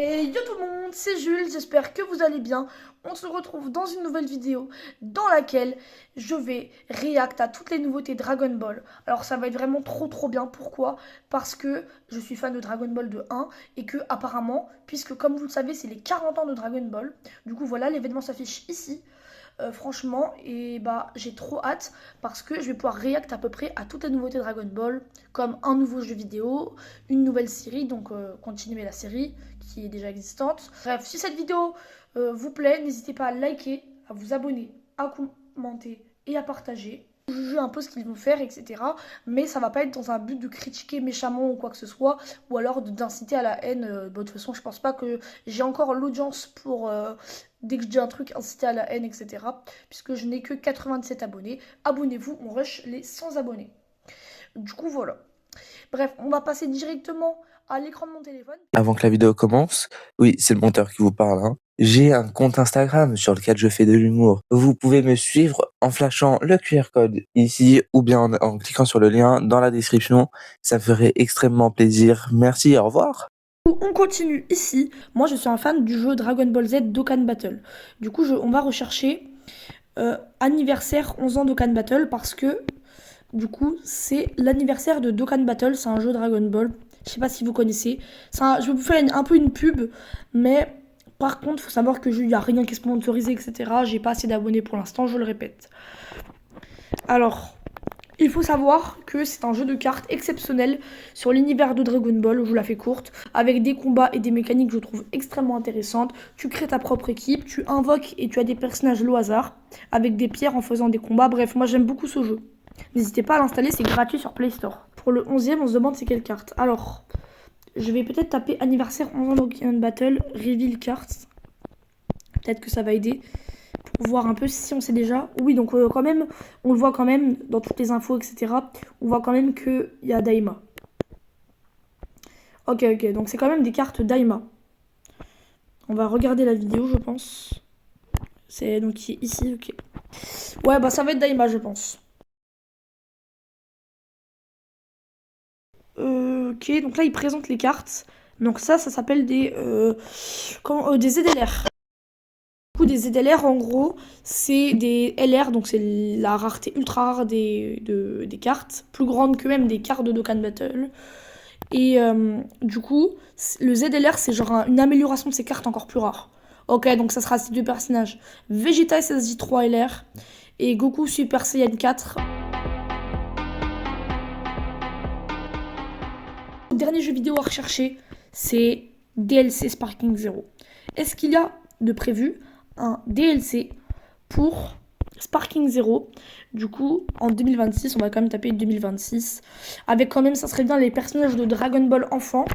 Et yo tout le monde, c'est Jules, j'espère que vous allez bien. On se retrouve dans une nouvelle vidéo dans laquelle je vais react à toutes les nouveautés Dragon Ball. Alors ça va être vraiment trop bien, pourquoi? Parce que je suis fan de Dragon Ball de 1 et que apparemment, puisque comme vous le savez c'est les 40 ans de Dragon Ball, du coup voilà l'événement s'affiche ici. Franchement, et bah j'ai trop hâte parce que je vais pouvoir react à peu près à toutes les nouveautés Dragon Ball, comme un nouveau jeu vidéo, une nouvelle série, donc continuer la série qui est déjà existante. Bref, si cette vidéo vous plaît, n'hésitez pas à liker, à vous abonner, à commenter et à partager. Juger un peu ce qu'ils vont faire, etc. Mais ça va pas être dans un but de critiquer méchamment ou quoi que ce soit, ou alors d'inciter à la haine. De toute façon, je pense pas que j'ai encore l'audience pour dès que je dis un truc inciter à la haine, etc. Puisque je n'ai que 97 abonnés. Abonnez-vous, on rush les 100 abonnés. Du coup, voilà. Bref, on va passer directement à l'écran de mon téléphone. Avant que la vidéo commence, oui, c'est le monteur qui vous parle, hein. J'ai un compte Instagram sur lequel je fais de l'humour. Vous pouvez me suivre en flashant le QR code ici ou bien en cliquant sur le lien dans la description. Ça me ferait extrêmement plaisir. Merci, au revoir. On continue ici. Moi, je suis un fan du jeu Dragon Ball Z Dokkan Battle. Du coup, on va rechercher anniversaire 11 ans Dokkan Battle parce que du coup, c'est l'anniversaire de Dokkan Battle. C'est un jeu Dragon Ball. Je sais pas si vous connaissez. Je vais vous faire un peu une pub, mais par contre, faut savoir que il n'y a rien qui est sponsorisé, etc. J'ai pas assez d'abonnés pour l'instant, je le répète. Alors, il faut savoir que c'est un jeu de cartes exceptionnel sur l'univers de Dragon Ball, je vous la fais courte, avec des combats et des mécaniques que je trouve extrêmement intéressantes. Tu crées ta propre équipe, tu invoques et tu as des personnages au hasard, avec des pierres en faisant des combats. Bref, moi j'aime beaucoup ce jeu. N'hésitez pas à l'installer, c'est gratuit sur Play Store. Pour le 11e, on se demande c'est quelle carte. Alors, je vais peut-être taper anniversaire 11 ans Dokkan Battle, Reveal Cards. Peut-être que ça va aider pour voir un peu si on sait déjà. Oui, donc quand même, on le voit quand même dans toutes les infos, etc. On voit quand même qu'il y a Daima. Ok, donc c'est quand même des cartes Daima. On va regarder la vidéo, je pense. C'est donc ici, ok. Ouais, bah ça va être Daima, je pense. Ok, donc là, il présente les cartes. Donc ça s'appelle des ZLR. Du coup, des ZLR, en gros, c'est des LR, donc c'est la rareté ultra rare des cartes, plus grande que même des cartes de Dokkan Battle. Et du coup, le ZLR, c'est genre une amélioration de ces cartes encore plus rares. Ok, donc ça sera ces deux personnages. Vegeta SSJ3 LR et Goku Super Saiyan 4. Le dernier jeu vidéo à rechercher, c'est DLC Sparking Zero. Est-ce qu'il y a de prévu un DLC pour Sparking Zero? Du coup, en 2026, on va quand même taper 2026. Avec quand même, ça serait bien les personnages de Dragon Ball enfant.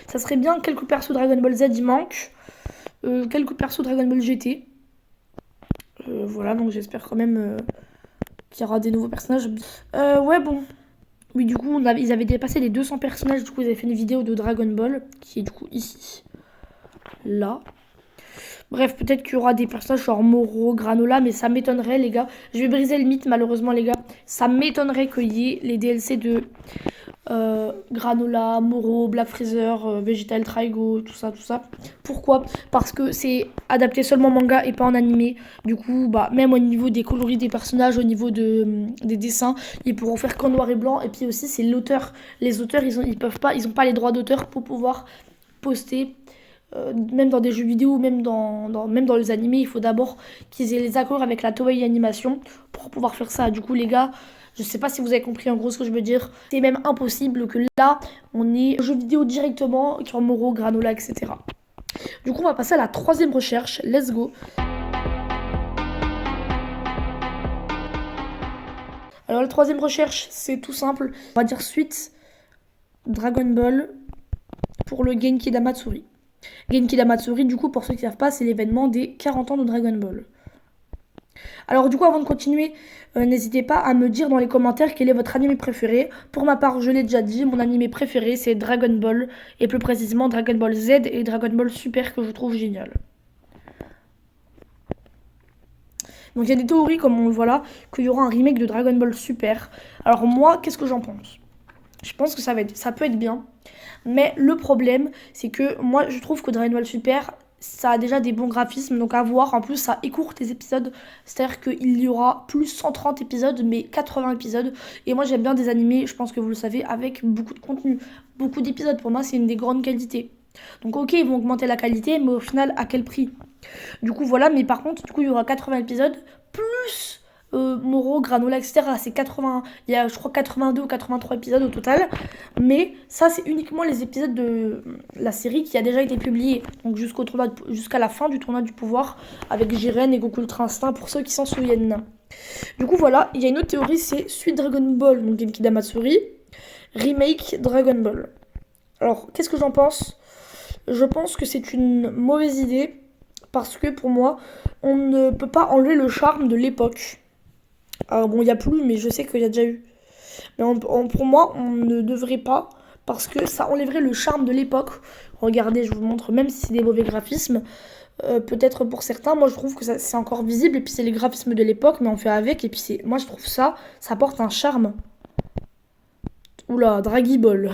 Ça serait bien quelques persos Dragon Ball Z, il manque. Quelques persos Dragon Ball GT. Voilà, donc j'espère quand même qu'il y aura des nouveaux personnages. Ouais, bon. Oui, du coup, ils avaient dépassé les 200 personnages. Du coup, ils avaient fait une vidéo de Dragon Ball, qui est du coup ici. Là. Bref, peut-être qu'il y aura des personnages genre Moro, Granola, mais ça m'étonnerait, les gars. Je vais briser le mythe, malheureusement, les gars. Ça m'étonnerait qu'il y ait les DLC de Granola, Moro, Black Freezer, Vegetal Traigo, tout ça, tout ça. Pourquoi? Parce que c'est adapté seulement en manga et pas en animé. Du coup, bah, même au niveau des coloris des personnages, au niveau des dessins, ils pourront faire qu'en noir et blanc. Et puis aussi, c'est l'auteur. Les auteurs, ils peuvent pas, ils ont pas les droits d'auteur pour pouvoir poster même dans des jeux vidéo, même dans les animés, il faut d'abord qu'ils aient les accords avec la Toei Animation pour pouvoir faire ça. Du coup, les gars, je sais pas si vous avez compris en gros ce que je veux dire. C'est même impossible que là, on ait jeux vidéo directement, sur Moro, Granola, etc. Du coup, on va passer à la troisième recherche. Let's go. Alors, la troisième recherche, c'est tout simple. On va dire suite Dragon Ball pour le Genki Damatsuri. Genki Damatsuri, du coup, pour ceux qui ne savent pas, c'est l'événement des 40 ans de Dragon Ball. Alors du coup, avant de continuer, n'hésitez pas à me dire dans les commentaires quel est votre animé préféré. Pour ma part, je l'ai déjà dit, mon animé préféré c'est Dragon Ball, et plus précisément Dragon Ball Z et Dragon Ball Super que je trouve génial. Donc il y a des théories, comme on le voit là, qu'il y aura un remake de Dragon Ball Super. Alors moi, qu'est-ce que j'en pense? Je pense que ça peut être bien. Mais le problème, c'est que moi, je trouve que Dragon Ball Super, ça a déjà des bons graphismes, donc à voir. En plus, ça écourte les épisodes. C'est-à-dire qu'il y aura plus 130 épisodes, mais 80 épisodes. Et moi, j'aime bien des animés, je pense que vous le savez, avec beaucoup de contenu. Beaucoup d'épisodes, pour moi, c'est une des grandes qualités. Donc ok, ils vont augmenter la qualité, mais au final, à quel prix? Du coup, voilà, mais par contre, du coup, il y aura 80 épisodes, plus Moro, Granola, etc. C'est 80, il y a, je crois, 82 ou 83 épisodes au total. Mais ça, c'est uniquement les épisodes de la série qui a déjà été publiée. Donc jusqu'à la fin du tournoi du pouvoir, avec Jiren et Goku Ultra Instinct, pour ceux qui s'en souviennent. Du coup, voilà, il y a une autre théorie, c'est suite Dragon Ball, donc Genki Damatsuri, remake Dragon Ball. Alors, qu'est-ce que j'en pense? Je pense que c'est une mauvaise idée, parce que pour moi, on ne peut pas enlever le charme de l'époque. Alors bon, il n'y a plus, mais je sais qu'il y a déjà eu. Mais pour moi, on ne devrait pas, parce que ça enlèverait le charme de l'époque. Regardez, je vous montre, même si c'est des mauvais graphismes, peut-être pour certains, moi je trouve que c'est encore visible, et puis c'est les graphismes de l'époque, mais on fait avec, et puis moi je trouve ça apporte un charme. Oula, Draggy Ball.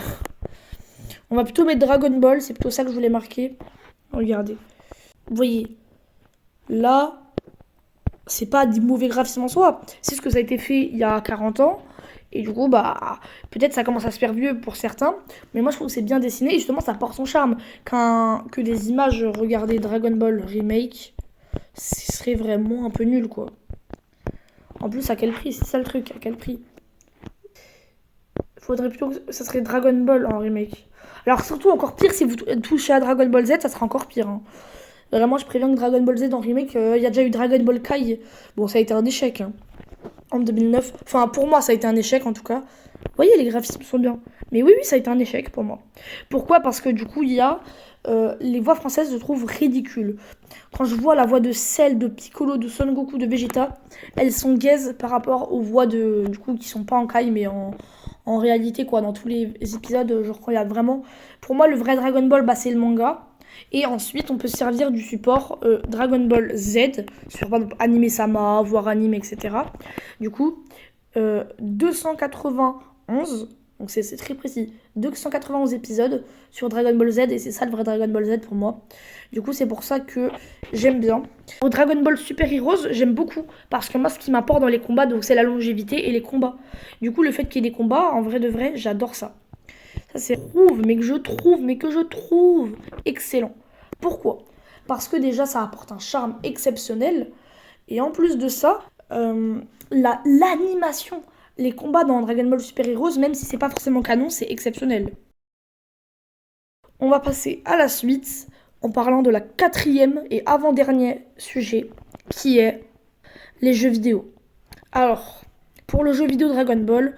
On va plutôt mettre Dragon Ball, c'est plutôt ça que je voulais marquer. Regardez. Vous voyez, là, c'est pas des mauvais graphismes en soi, c'est ce que ça a été fait il y a 40 ans. Et du coup, bah, peut-être ça commence à se faire vieux pour certains, mais moi je trouve que c'est bien dessiné et justement ça porte son charme. Que des images, regardez Dragon Ball Remake, ce serait vraiment un peu nul quoi. En plus, à quel prix? C'est ça le truc, à quel prix? Faudrait plutôt que ça serait Dragon Ball en remake. Alors, surtout encore pire, si vous touchez à Dragon Ball Z, ça sera encore pire. Hein. Vraiment, je préviens que Dragon Ball Z en remake, il y a déjà eu Dragon Ball Kai. Bon, ça a été un échec. Hein. En 2009. Enfin, pour moi, ça a été un échec en tout cas. Vous voyez, les graphismes sont bien. Mais oui, ça a été un échec pour moi. Pourquoi? Parce que du coup, il y a les voix françaises, je trouve ridicules. Quand je vois la voix de Cell, de Piccolo, de Son Goku, de Vegeta, elles sont gaze par rapport aux voix du coup, qui sont pas en Kai, mais en réalité, quoi. Dans tous les épisodes, je crois, il y a vraiment. Pour moi, le vrai Dragon Ball, bah, c'est le manga. Et ensuite, on peut se servir du support Dragon Ball Z, sur par exemple Anime Sama, voire anime, etc. Du coup, 291, donc c'est très précis, 291 épisodes sur Dragon Ball Z, et c'est ça le vrai Dragon Ball Z pour moi. Du coup, c'est pour ça que j'aime bien. Au Dragon Ball Super Heroes, j'aime beaucoup, parce que moi, ce qui m'apporte dans les combats, donc c'est la longévité et les combats. Du coup, le fait qu'il y ait des combats, en vrai de vrai, j'adore ça. Ça, c'est que je trouve excellent. Pourquoi? Parce que déjà, ça apporte un charme exceptionnel. Et en plus de ça, l'animation, les combats dans Dragon Ball Super Heroes, même si c'est pas forcément canon, c'est exceptionnel. On va passer à la suite en parlant de la quatrième et avant-dernier sujet, qui est les jeux vidéo. Alors, pour le jeu vidéo Dragon Ball,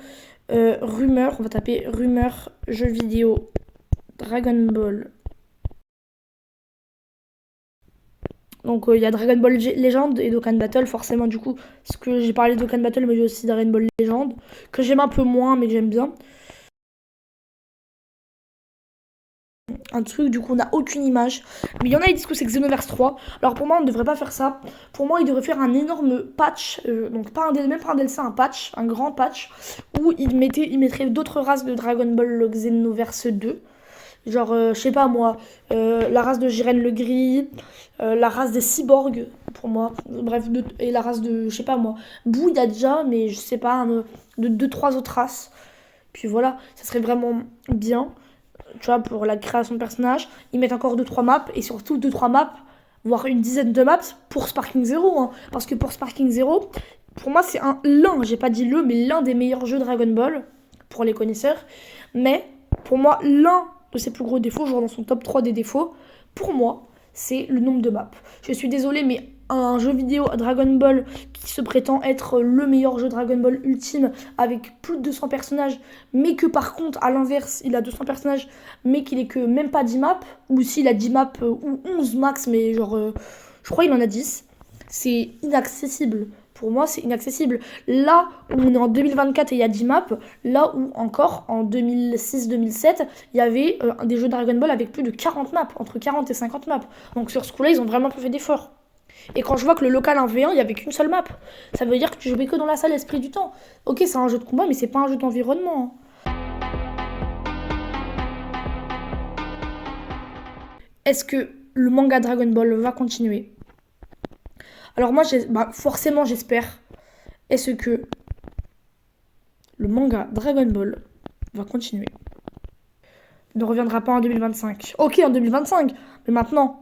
rumeur, on va taper rumeur jeux vidéo Dragon Ball. Donc il y a Dragon Ball Legend et Dokkan Battle, forcément du coup, parce que j'ai parlé de Dokkan Battle, mais j'ai aussi Dragon Ball Legend, que j'aime un peu moins, mais que j'aime bien. Un truc, du coup on n'a aucune image. Mais il y en a qui disent que c'est Xenoverse 3. Alors pour moi on ne devrait pas faire ça. Pour moi il devrait faire un énorme patch, donc même pas un DLC, un patch, un grand patch, où il mettrait d'autres races de Dragon Ball Xenoverse 2. Genre, je sais pas moi, la race de Jiren le Gris, la race des cyborgs, pour moi. Bref, et la race de, je sais pas moi, Boo, il y a déjà, mais je sais pas, de 2-3 autres races. Puis voilà, ça serait vraiment bien, tu vois, pour la création de personnages. Ils mettent encore 2-3 maps, et surtout 2-3 maps, voire une dizaine de maps pour Sparking Zero. Hein. Parce que pour Sparking Zero, pour moi, c'est j'ai pas dit mais l'un des meilleurs jeux Dragon Ball, pour les connaisseurs. Mais, pour moi, l'un de ses plus gros défauts, genre dans son top 3 des défauts, pour moi, c'est le nombre de maps. Je suis désolée, mais un jeu vidéo Dragon Ball qui se prétend être le meilleur jeu Dragon Ball ultime avec plus de 200 personnages, mais que par contre, à l'inverse, il a 200 personnages, mais qu'il est que même pas 10 maps, ou s'il a 10 maps ou 11 max, mais genre, je crois qu'il en a 10, c'est inaccessible. Pour moi, c'est inaccessible. Là où on est en 2024 et il y a 10 maps, là où encore en 2006-2007, il y avait des jeux Dragon Ball avec plus de 40 maps, entre 40 et 50 maps. Donc sur ce coup-là, ils ont vraiment fait d'efforts. Et quand je vois que le local 1v1, il n'y avait qu'une seule map, ça veut dire que tu jouais que dans la salle Esprit du Temps. Ok, c'est un jeu de combat, mais c'est pas un jeu d'environnement. Hein. est-ce que le manga Dragon Ball va continuer? Alors moi, forcément, j'espère. Est-ce que le manga Dragon Ball va continuer? Ne reviendra pas en 2025. Ok, en 2025, mais maintenant,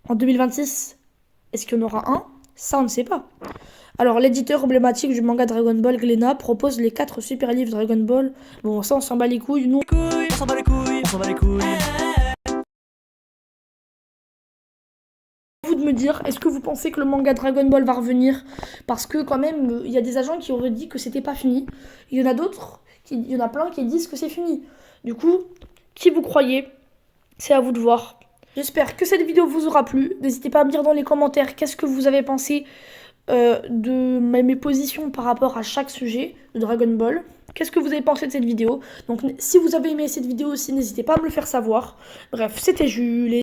en 2026, est-ce qu'il y en aura un? Ça, on ne sait pas. Alors, l'éditeur emblématique du manga Dragon Ball, Glénat, propose les 4 super livres Dragon Ball. Bon, ça, on s'en bat les couilles. Nous, On s'en bat les couilles, on s'en bat les couilles. vous de me dire, est-ce que vous pensez que le manga Dragon Ball va revenir? Parce que quand même, il y a des agents qui auraient dit que c'était pas fini. Il y en a d'autres, il y en a plein qui disent que c'est fini. Du coup, qui vous croyez? C'est à vous de voir. J'espère que cette vidéo vous aura plu. N'hésitez pas à me dire dans les commentaires qu'est-ce que vous avez pensé de mes positions par rapport à chaque sujet de Dragon Ball. Qu'est-ce que vous avez pensé de cette vidéo? Donc si vous avez aimé cette vidéo aussi, n'hésitez pas à me le faire savoir. Bref, c'était Jules.